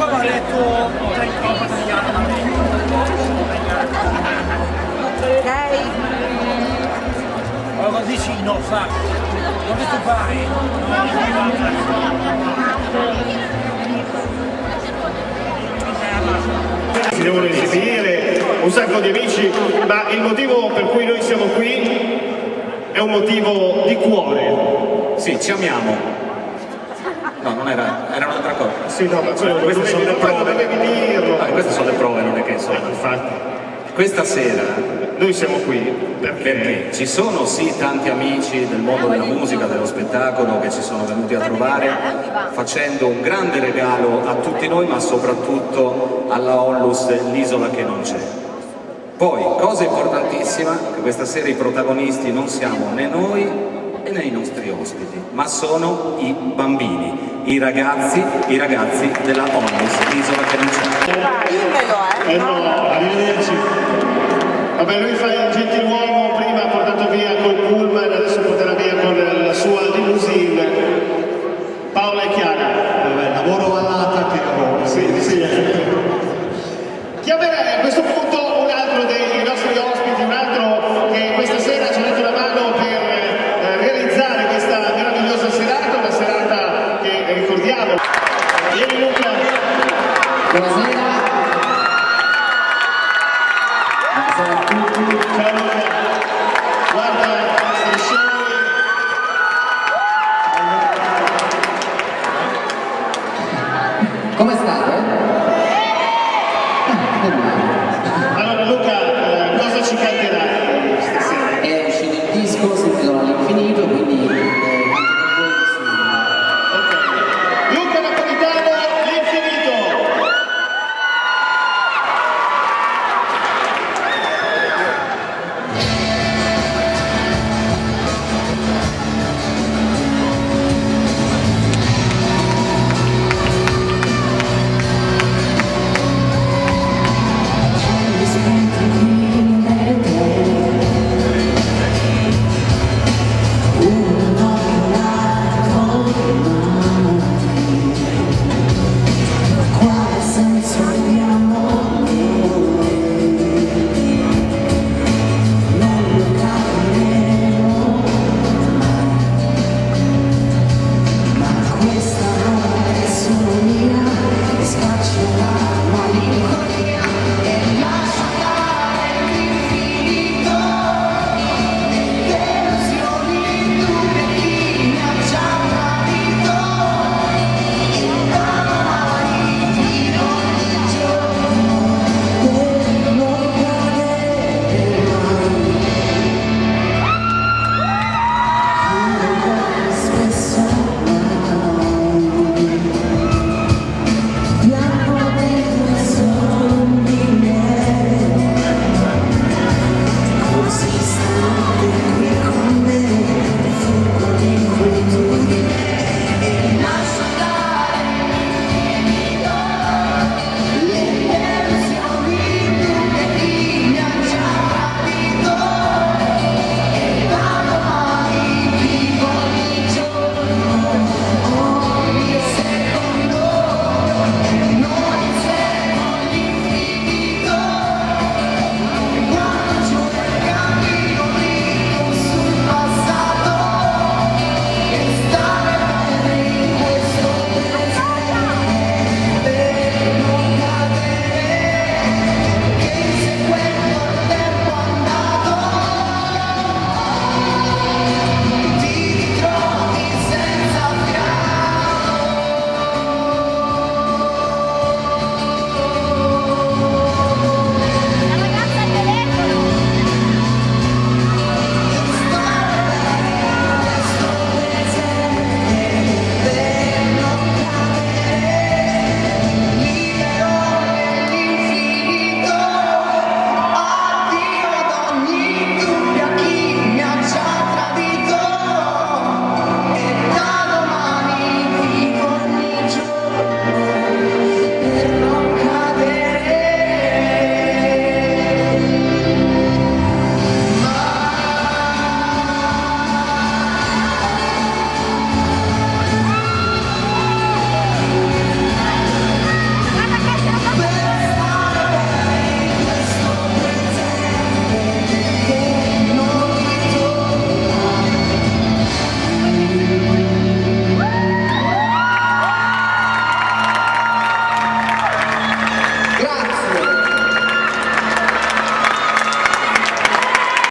qua va letto già in troppa tagliata. Ok? Allora vicino, sa. Dove tu vai? Si devono esibire un sacco di amici, ma il motivo per cui noi siamo qui è un motivo di cuore. Sì, ci amiamo. No, non era un'altra cosa. Sì, no, ma queste sono le prove. Dovevi dirlo. Queste sono le prove, non è che insomma. Infatti. Questa sera Noi siamo qui perché ci sono sì tanti amici del mondo della musica, dello spettacolo che ci sono venuti a trovare facendo un grande regalo a tutti noi, ma soprattutto alla Onlus, l'isola che non c'è. Poi, cosa importantissima, che questa sera i protagonisti non siamo né noi né i nostri ospiti, ma sono i bambini, i ragazzi della Onlus, l'isola che non c'è. Dimmelo, no, arrivederci. Vabbè, lui fa il gentiluomo, prima ha portato via col pullman, adesso porterà via con la sua limousine. Paola e Chiara. Vabbè, lavoro all'ATAC che lavoro. Sì. Chiamerei a questo punto un altro dei nostri ospiti, un altro che questa sera ci ha dato la mano per realizzare questa meravigliosa serata, una serata che ricordiamo. Vieni Luca. Buonasera. Buonasera a tutti. Ciao Luca. Guarda, striscioni. Come state?